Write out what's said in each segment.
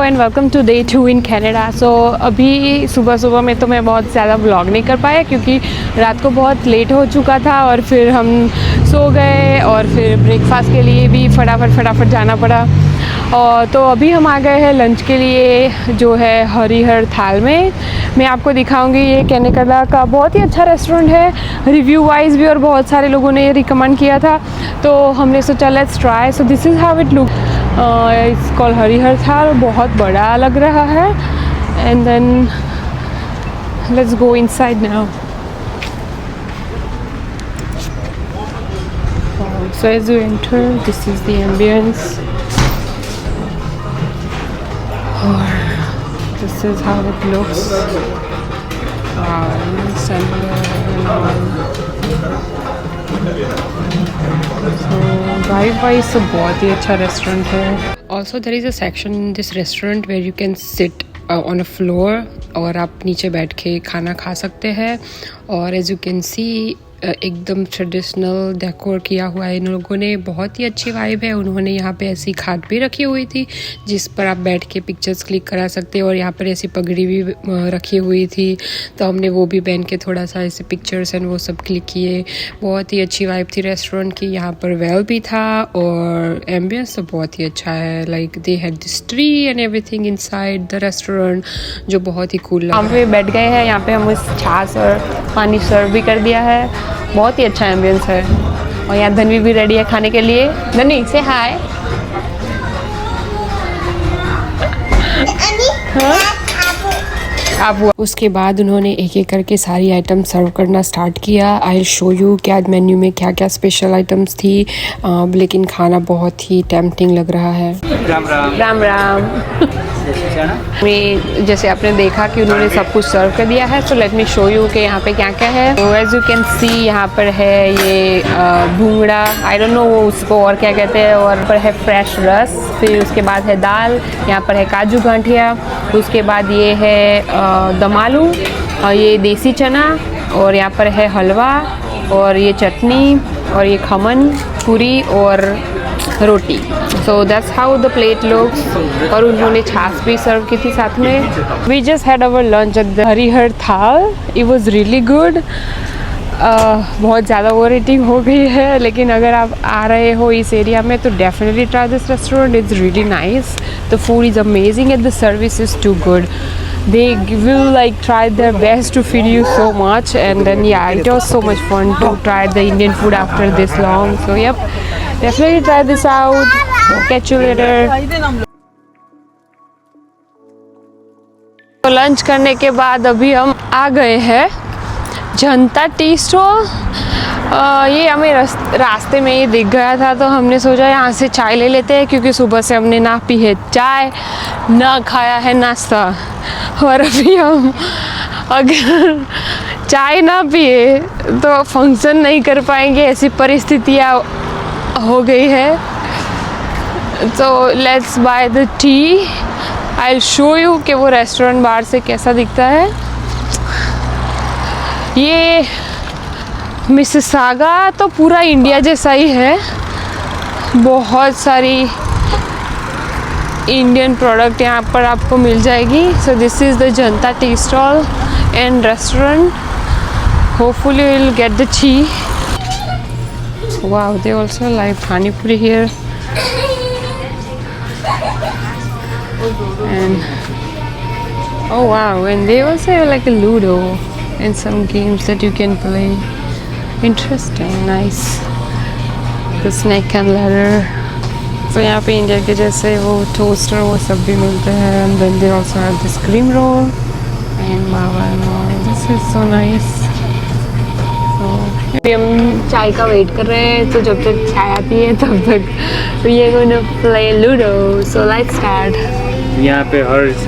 And welcome to day 2 in Canada. So अभी सुबह में तो मैं बहुत ज़्यादा व्लॉग नहीं कर पाया क्योंकि रात को बहुत लेट हो चुका था और फिर हम सो गए और फिर ब्रेकफास्ट के लिए भी फटाफट जाना पड़ा। और तो अभी हम आ गए हैं लंच के लिए जो है हरिहर थाल में। मैं आपको दिखाऊंगी, ये कनाडा का बहुत ही अच्छा रेस्टोरेंट है रिव्यू वाइज भी, और बहुत सारे लोगों ने रिकमेंड किया था तो हमने सोचा let's try. So this is how it look. It's called Harihar Thal, बहुत बड़ा लग रहा है। And then let's go inside now. So as you enter, this is the ambience. This is how it looks. So vibe wise तो बहुत ही अच्छा restaurant है। Also there is a section in this restaurant where you can sit on a floor और आप नीचे बैठ के खाना खा सकते हैं। और as you can see एकदम ट्रेडिशनल डेकोर किया हुआ है इन लोगों ने, बहुत ही अच्छी वाइब है। उन्होंने यहाँ पे ऐसी खाट भी रखी हुई थी जिस पर आप बैठ के पिक्चर्स क्लिक करा सकते हैं, और यहाँ पर ऐसी पगड़ी भी रखी हुई थी तो हमने वो भी पहन के थोड़ा सा ऐसे पिक्चर्स एंड वो सब क्लिक किए। बहुत ही अच्छी वाइब थी रेस्टोरेंट की। यहाँ पर वेल भी था और एम्बियंस तो बहुत ही अच्छा है। Like they had this tree and everything inside the restaurant जो बहुत ही कूल लगा। हम पे बैठ गए हैं, यहाँ पे हम छाछ और पानी सर्व भी कर दिया है। बहुत ही अच्छा एम्बियंस है। और यहाँ धनवी भी रेडी है खाने के लिए। धनी से हाय। उसके बाद उन्होंने एक एक करके सारी आइटम सर्व करना स्टार्ट किया। आई शो यू कि आज मेन्यू में क्या क्या स्पेशल आइटम्स थी। लेकिन खाना बहुत ही टेम्पटिंग लग रहा है। राम राम। मैं जैसे आपने देखा कि उन्होंने सब कुछ सर्व कर दिया है। So let me show you कि यहाँ पे क्या क्या है। तो एज यू कैन सी यहाँ पर है ये भूंगड़ा, आई डोंट नो वो उसको और क्या कहते हैं। और पर है फ्रेश रस, फिर उसके बाद है दाल, यहाँ पर है काजू गांठिया, उसके बाद ये है दम आलू, और ये देसी चना, और यहाँ पर है हलवा, और ये चटनी, और ये खमन, पूरी और रोटी। So that's how the plate looks. और उन्होंने छाछ भी सर्व की थी साथ में। We just had our lunch at the Harihar Thal. It was really good. बहुत ज़्यादा ओवर रेटिंग हो गई है, लेकिन अगर आप आ रहे हो इस एरिया में तो definitely try this restaurant. It's really nice. The food is amazing and the service is too good. They will like try their best to feed you so much, and then yeah, it was so much fun to try the Indian food after this long. So yep, definitely try this out. Catch you later. तो lunch करने के बाद अभी हम आ गए हैं जनता tea stall. ये हमें रास्ते में ही दिख गया था तो हमने सोचा यहाँ से चाय ले लेते हैं, क्योंकि सुबह से हमने ना पी है चाय ना खाया है नाश्ता। और अभी हम अगर चाय ना पिए तो फंक्शन नहीं कर पाएंगे, ऐसी परिस्थितियाँ हो गई है। तो let's by the T. I will show you कि वो रेस्टोरेंट बाहर से कैसा दिखता है। ये मिसिसागा तो पूरा इंडिया जैसा ही है। बहुत सारी इंडियन प्रोडक्ट यहाँ पर आपको मिल जाएगी। सो this is the Janata tea stall and restaurant. Hopefully will get the T. Wow, they also like पानी पूरी here. And oh wow, and they also have like a Ludo and some games that you can play. Interesting, nice. The snake and ladder. तो यहाँ पे India के जैसे वो toaster वो सब भी मिलते हैं। And then they also have this cream roll and lava and all. This is so nice. अभी हम चाय का वेट कर रहे हैं, तो जब तक चाय आती है तब तक we are going to play Ludo. So let's start. यहाँ पे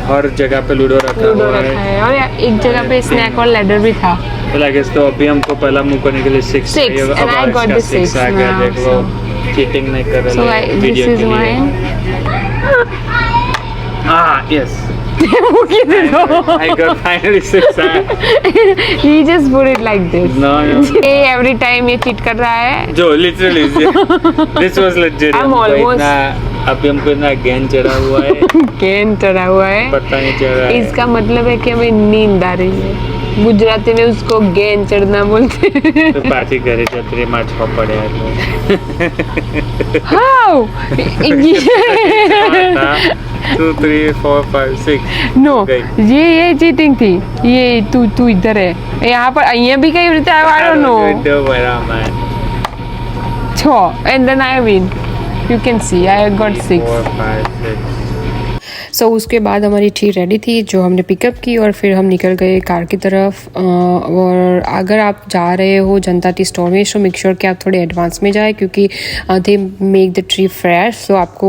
हर जगह पे लूडो रखा हुआ है और एक जगह पे स्नैक और लैडर भी था। तो लाइक तो अभी हमको पहला मूव करने के लिए 6 and I got the 6 आ गया। देख लो, चीटिंग नहीं कर रहे हैं वीडियो के लिए। Yes I got finally 6. He just put it like this. No. Every time ये cheat कर रहा है। जो literally this was legit. I'm almost अभी हमको इतना ज्ञान चढ़ा हुआ है, केन चढ़ा हुआ है, पता नहीं चल रहा है। इसका मतलब है कि हमें नींद आ रही है। गुजराती में उसको गेन चढ़ना बोलते हैं। तो पाछी घरे छतरी માં છ પડ્યા How? 2 3 4 5 6 नो, ये चीटिंग थी। ये तू इधर है, यहाँ पर અહીંયા भी कई રીતે I don't know. વિન્ડો બરાબર 6 and then I win. You can see I got 6. 4 5 6 सो उसके बाद हमारी टी रेडी थी जो हमने पिकअप की और फिर हम निकल गए कार की तरफ। और अगर आप जा रहे हो जनता टी स्टोर में सो मेक श्योर कि आप थोड़े एडवांस में जाए क्योंकि they make the tree fresh. So आपको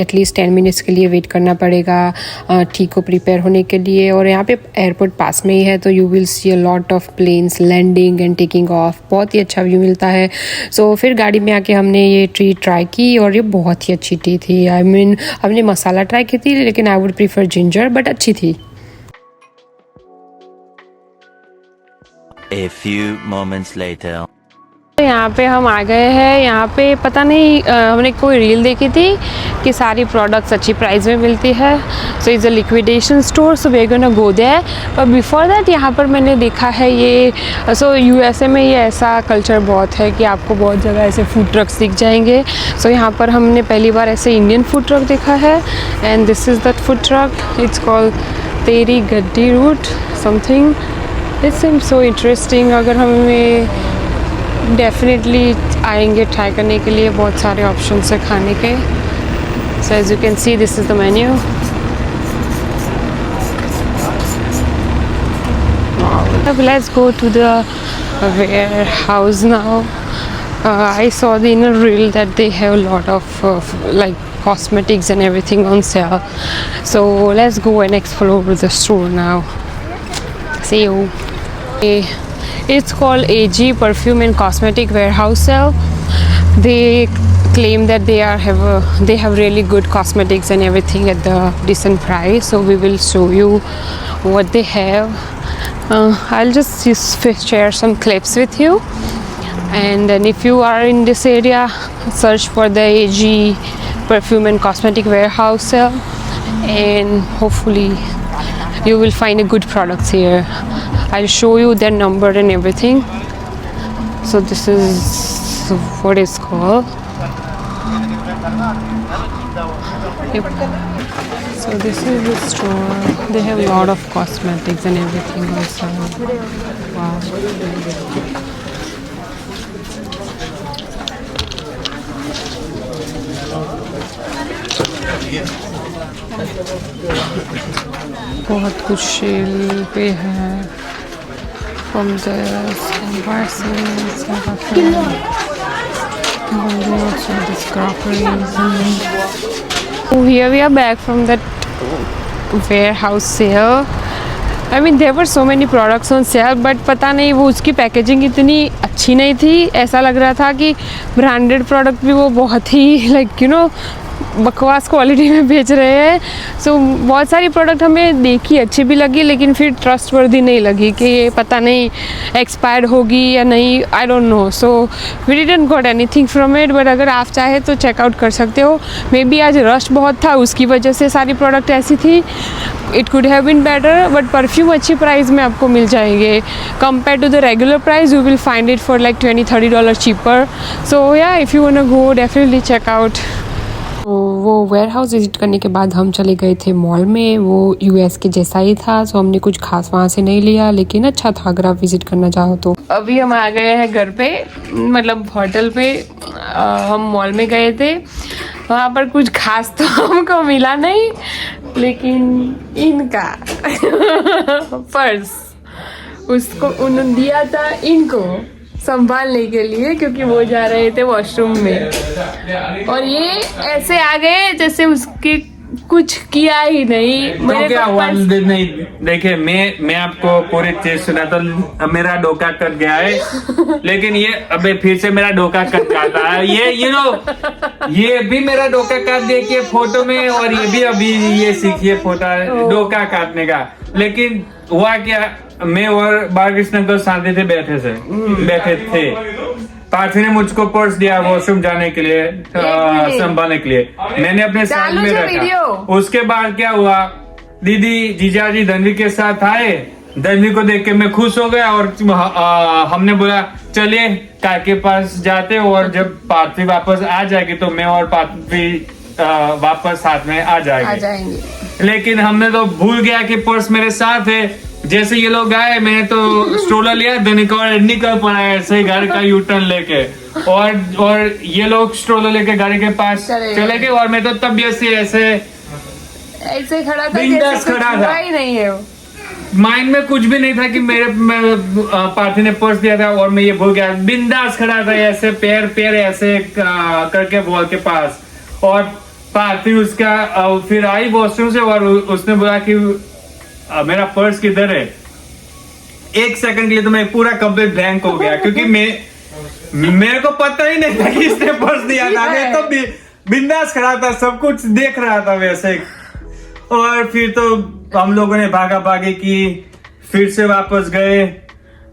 एटलीस्ट 10 मिनट्स के लिए वेट करना पड़ेगा टी को प्रिपेयर होने के लिए। और यहाँ पे एयरपोर्ट पास में ही है तो you will see a lot of planes landing and taking off, बहुत ही अच्छा व्यू मिलता है। सो फिर गाड़ी में आके हमने ये टी ट्राई की और ये बहुत ही अच्छी टी थी। आई मीन हमने मसाला ट्राई की थी लेकिन I would prefer ginger, but अच्छी थी। A few moments later. यहाँ पे हम आ गए हैं। यहाँ पे पता नहीं हमने कोई रील देखी थी कि सारी प्रोडक्ट्स अच्छी प्राइस में मिलती है। So is a liquidation store, so we are gonna go there. But before that यहाँ पर मैंने देखा है ये सो यूएसए में ये ऐसा कल्चर बहुत है कि आपको बहुत जगह ऐसे फूड ट्रक्स दिख जाएंगे। सो यहाँ पर हमने पहली बार ऐसे इंडियन फूड ट्रक देखा है and this is that food truck. It's called Teri Gaddi route something. It seems so interesting. अगर हमें डेफिनेटली आएंगे ट्राई करने के लिए, बहुत सारे ऑप्शंस है खाने के। So as you can see this is the menu. Let's go to the warehouse now. I saw in a reel that they have a lot of like cosmetics and everything on sale. So let's go and explore the store now. See you. It's called AG Perfume and Cosmetic Warehouse Sale. They claim that they have really good cosmetics and everything at the decent price. So we will show you what they have. I'll just share some clips with you. And then if you are in this area, search for the AG Perfume and Cosmetic Warehouse Sale, and hopefully you will find a good products here. I'll show you their number and everything. So this is what it's called. Yep. So this is the store. They have a lot of cosmetics and everything also. Wow. बहुत कुछ cell पे है। From this embarrassing also this crockeries. So here we are back from that warehouse sale. I mean there were so many products on sale, but पता नहीं वो उसकी packaging इतनी अच्छी नहीं थी। ऐसा लग रहा था कि ब्रांडेड प्रोडक्ट भी वो बहुत ही लाइक यू नो बकवास क्वालिटी में बेच रहे हैं। सो बहुत सारी प्रोडक्ट हमें देखी अच्छी भी लगी लेकिन फिर ट्रस्टवर्दी नहीं लगी कि ये पता नहीं एक्सपायर्ड होगी या नहीं, I don't know. So we didn't got anything from it. But अगर आप चाहे तो चेकआउट कर सकते हो। मे बी आज रश बहुत था उसकी वजह से सारी प्रोडक्ट ऐसी थी। It could have been better, but perfume अच्छी प्राइस में आपको मिल जाएंगे compare to the regular price. You will find it for like $20-30 cheaper. So या if you want to go definitely check out. वो वेयर हाउस विज़िट करने के बाद हम चले गए थे मॉल में। वो यूएस के जैसा ही था, सो हमने कुछ खास वहाँ से नहीं लिया लेकिन अच्छा था अगर आप विज़िट करना चाहो तो। अभी हम आ गए हैं घर पे, मतलब होटल पे। हम मॉल में गए थे, वहाँ पर कुछ खास तो हमको मिला नहीं लेकिन इनका पर्स उसको उन्होंने दिया था इनको संभालने के लिए क्योंकि वो जा रहे थे वॉशरूम में। और ये ऐसे आ गए जैसे उसके कुछ किया ही नहीं। तो क्या हुआ नहीं? देखिए मैं आपको पूरी चीज सुनाता। मेरा डोका कट गया है लेकिन ये अबे फिर से मेरा डोका कट काटा है। ये ये भी मेरा डोका काट देखिए फोटो में, और ये भी अभी ये सीखिए फोटो डोका काटने का। लेकिन हुआ क्या, मैं और बालकृष्ण को शादी थे बैठे थे पार्थी ने मुझको पर्स दिया वॉशरूम जाने के लिए, संभालने के लिए। मैंने अपने साथ में रखा। उसके बाद क्या हुआ, दीदी जीजाजी धनवी के साथ आए। धनवी को देख के मैं खुश हो गया और हमने बोला चलिए कार के पास जाते, और जब पार्थी वापस आ जाएगी तो मैं और पार्थी वापस साथ में आ जाएंगे। लेकिन हमने तो भूल गया कि पर्स मेरे साथ है। जैसे ये लोग आए मैंने तो स्ट्रोलर लिया, धनिक और निकल पड़ा ऐसे गाड़ी का यू टर्न लेके, और ये लोग स्ट्रोलर लेके गाड़ी के पास चले गए, और मैं तो तब ऐसे खड़ा था, बिंदास खड़ा था, ही नहीं है। माइंड में कुछ भी नहीं था कि पार्थी ने पर्स दिया था और मैं ये भूल गया। बिंदास खड़ा था ऐसे, पैर ऐसे करके वॉल के पास, और पार्थी उसका फिर आई वॉशरूम से और उसने बोला कि मेरा पर्स किधर है। एक सेकंड के लिए तो मैं पूरा कंप्लीट ब्लैंक हो गया, क्योंकि मेरे को पता ही नहीं था कि इसने पर्स दिया था। मैं तो बिंदास खड़ा था, सब कुछ देख रहा था वैसे। और फिर तो हम लोगों ने भागा भागी की, फिर से वापस गए,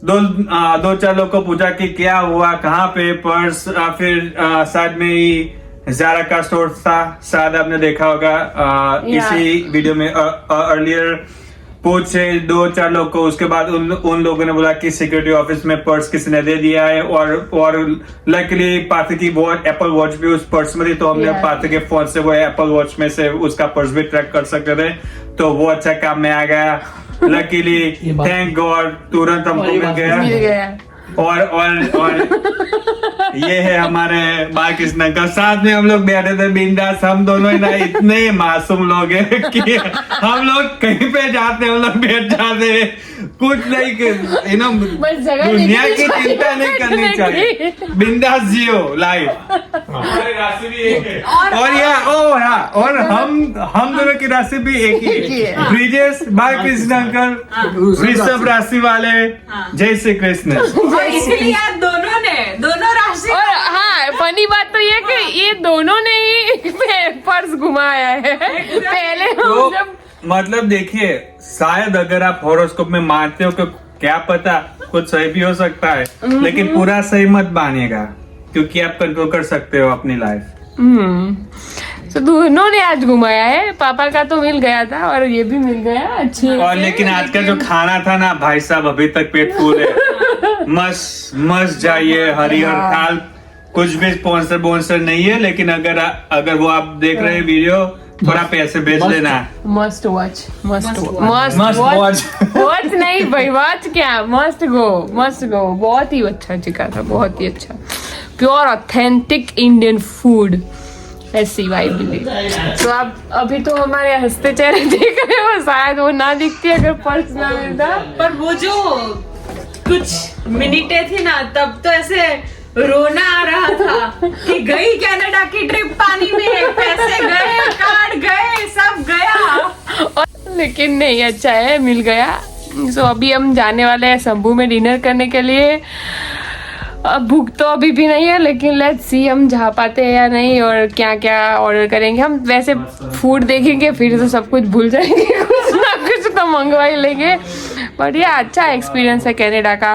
दो चार लोग को पूछा कि क्या हुआ, कहाँ पे पर्स। फिर साइड में ही ज़ारा का स्टोर था, शायद आपने देखा होगा इसी वीडियो में अर्लियर। पूछे दो चार लोग को, उसके बाद उन लोगों ने बोला कि सिक्योरिटी ऑफिस में पर्स किसी ने दे दिया है, और लकीली पार्थी की वो एप्पल वॉच भी उस पर्स में थी, तो हमने पार्थी के फोन से वो एप्पल वॉच में से उसका पर्स भी ट्रैक कर सकते थे, तो वो अच्छा काम में आ गया। लकीली थैंक गॉड तुरंत हमको मिल गया। और ये है हमारे बालकृष्ण का। साथ में हम लोग बैठे थे बिंदास, हम दोनों ही ना इतने मासूम लोग हैं कि हम लोग कहीं पे जाते हम लोग बैठ जाते, कुछ नहीं दुनिया की चिंता नहीं करनी चाहिए, बिंदास जियो लाइफ। और हम दोनों की राशि भी एक ही है। ब्रिजेश बालकृष्ण अंकल, वृषभ राशि वाले, जय श्री कृष्ण। इसलिए दोनों राशि। और हाँ, फनी बात तो ये कि ये दोनों ने ही पर्स घुमाया है पहले। तो मतलब देखिए, शायद अगर आप हॉरोस्कोप में मानते हो कि क्या पता कुछ सही भी हो सकता है, लेकिन पूरा सही मत मानिएगा, क्योंकि आप कंट्रोल कर सकते हो अपनी लाइफ। तो दोनों ने आज घुमाया है। पापा का तो मिल गया था और ये भी मिल गया अच्छे। और लेकिन आज का जो खाना था ना भाई साहब, अभी तक पेट फूल है। मस्त जाइए हरिहर थाल। कुछ भी स्पॉन्सर नहीं है, लेकिन अगर वो आप देख रहे हैं वीडियो, थोड़ा पैसे बेच लेना। मस्ट वॉच नहीं भाई, वॉच क्या, मस्ट गो। बहुत ही अच्छा चिका था, बहुत ही अच्छा, प्योर ऑथेंटिक इंडियन फूड, ऐसी वाइब मिली। तो आप अभी तो हमारे हंसते चेहरे देख रहे हो, शायद वो ना दिखती अगर पर्स ना मिलता। पर वो जो कुछ मिनटें थी ना, तब तो ऐसे रोना आ रहा था कि गई कनाडा की ट्रिप पानी में, पैसे गए, कार्ड गए, सब गया। लेकिन नहीं, अच्छा है, मिल गया। सो अभी हम जाने वाले हैं शंभू में डिनर करने के लिए। अब भूख तो अभी भी नहीं है, लेकिन लेट्स सी हम जा पाते हैं या नहीं, और क्या क्या ऑर्डर करेंगे। हम वैसे फूड देखेंगे फिर तो सब कुछ भूल जाएंगे, कुछ ना कुछ तो मंगवा ही लेंगे। बट ये अच्छा एक्सपीरियंस है कनाडा का।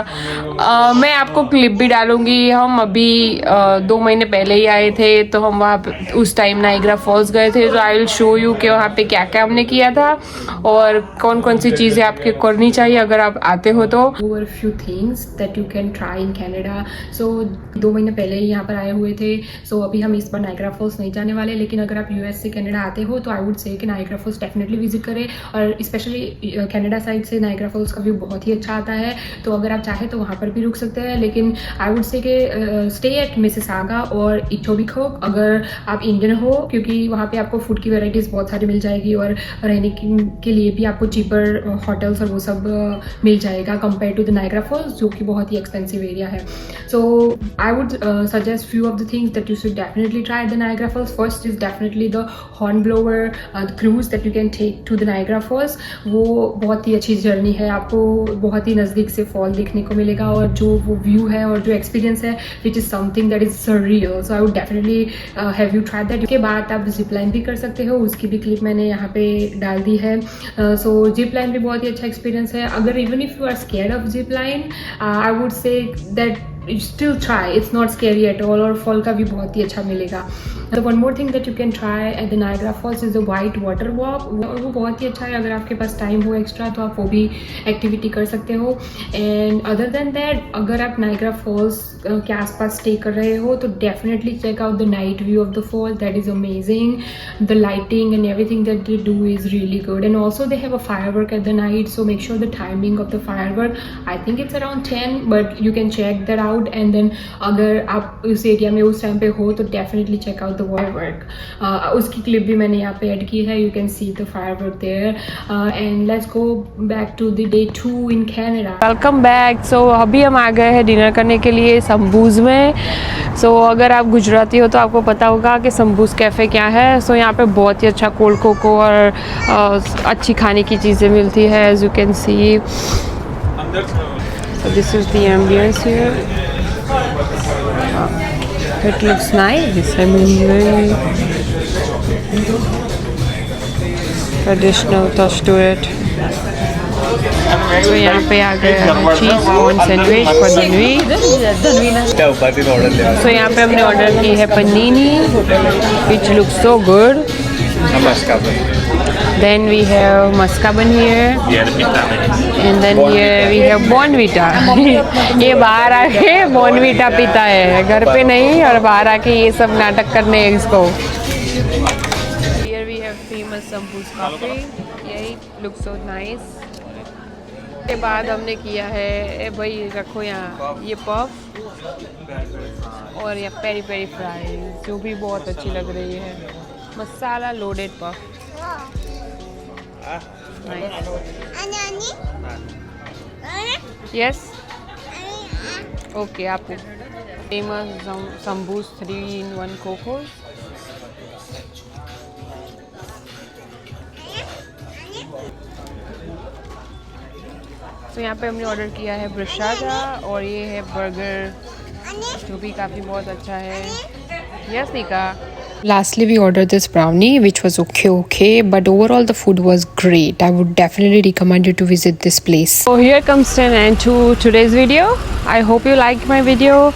मैं आपको क्लिप भी डालूंगी। हम अभी 2 महीने पहले ही आए थे, तो हम वहाँ उस टाइम नाइग्रा फॉल्स गए थे। तो आई विल शो यू कि वहाँ पे क्या क्या हमने किया था और कौन कौन सी चीज़ें आपके करनी चाहिए अगर आप आते हो तो। Over few things that you can try in Canada. So 2 महीने पहले ही यहाँ पर आए हुए थे। सो अभी हम इस बार नाइग्रा फॉल्स नहीं जाने वाले, लेकिन अगर आप यूएस से कनाडा आते हो तो आई वुड से कि नाइग्रा फॉल्स डेफिनेटली विजिट करें। और स्पेशली कनाडा साइड से नाइग्रा फॉल्स का व्यू बहुत ही अच्छा आता है, तो अगर आप चाहें तो वहाँ पर भी रुक सकते हैं। लेकिन आई वुड से कि स्टे एट मिसिसागा और इटोबिकोक अगर आप इंडियन हो, क्योंकि वहाँ पे आपको फूड की वेराइटीज़ बहुत सारी मिल जाएगी और रहने के लिए भी आपको चीपर होटल्स और वो सब मिल जाएगा compare to the Niagara Falls, जो कि बहुत ही एक्सपेंसिव एरिया है। So I would suggest few of the things that you should definitely try at the Niagara Falls. First is definitely the Hornblower the cruise that you can take to the Niagara Falls. वो बहुत ही अच्छी journey है, आपको बहुत ही नज़दीक से fall देखने को मिलेगा और जो वो व्यू है और जो एक्सपीरियंस है which is something that is surreal. So I would definitely have you tried that. उसके बाद आप जिप लाइन भी कर सकते हो, उसकी भी क्लिप मैंने यहाँ पे डाल दी है। So जिप लाइन भी बहुत ही अच्छा एक्सपीरियंस है। अगर even if you are scared of zip line, I would say that still try, it's not scary at all, और फॉल का भी बहुत ही अच्छा मिलेगा. So one more thing that you can try at the Niagara Falls is the white water walk. वो बहुत ही अच्छा है, अगर आपके पास टाइम हो एक्स्ट्रा तो आप वो भी एक्टिविटी कर सकते हो. एंड अदर देन दैट, अगर आप नाइग्रा फॉल्स के आसपास स्टे कर रहे हो तो definitely check out the night view of the fall. That is amazing. The lighting and everything that they do is really good. And also they have a firework at the night, so make sure the timing of the firework, I think it's around 10, but you can check that out. And then अगर आप उस area में उस time पे हो तो definitely check out the firework. उसकी clip भी मैंने यहाँ पे ऐड की है. You can see the firework there. And let's go back to the day 2 in Canada. Welcome back. So अभी हम आ गए हैं डिनर करने के लिए संबूज में. सो अगर आप गुजराती हो तो आपको पता होगा कि संबूज कैफ़े क्या है. सो यहाँ पे बहुत ही अच्छा कोल्ड कोको और अच्छी खाने की चीज़ें मिलती है, as you can see. So this is the ambience here. It looks nice. I mean, very traditional touch to it. So यहाँ पे आ गए cheese corn sandwich for Dhanvi. So यहाँ पे हमने ऑर्डर की है पनीनी, which looks so good. Then we have maskaban here. And then here we have Bonvita. ये बाहर आके Bonvita पीता है, घर पे नहीं, और बाहर आके ये सब नाटक करने हैं इसको. Here we have famous Sambus coffee. यही looks so nice. के बाद हमने किया है, ए भाई रखो यहाँ, ये पफ और ये पेरी पेरी फ्राइज, जो भी बहुत अच्छी लग रही है. मसाला लोडेड पफ. Yes, okay. आपको फेमस संबूस 3-in-1 कोकोस. तो यहाँ पे हमने ऑर्डर किया है ब्रशादा, और ये है बर्गर, जो भी काफ़ी बहुत अच्छा है. यस निका. Lastly, we ordered this brownie, which was okay, but overall the food was great. I would definitely recommend you to visit this place. So here comes an end to today's video. I hope you liked my video.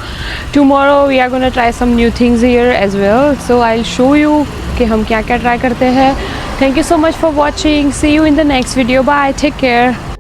Tomorrow we are going to try some new things here as well. So I'll show you कि हम क्या क्या try करते हैं. Thank you so much for watching. See you in the next video. Bye. Take care.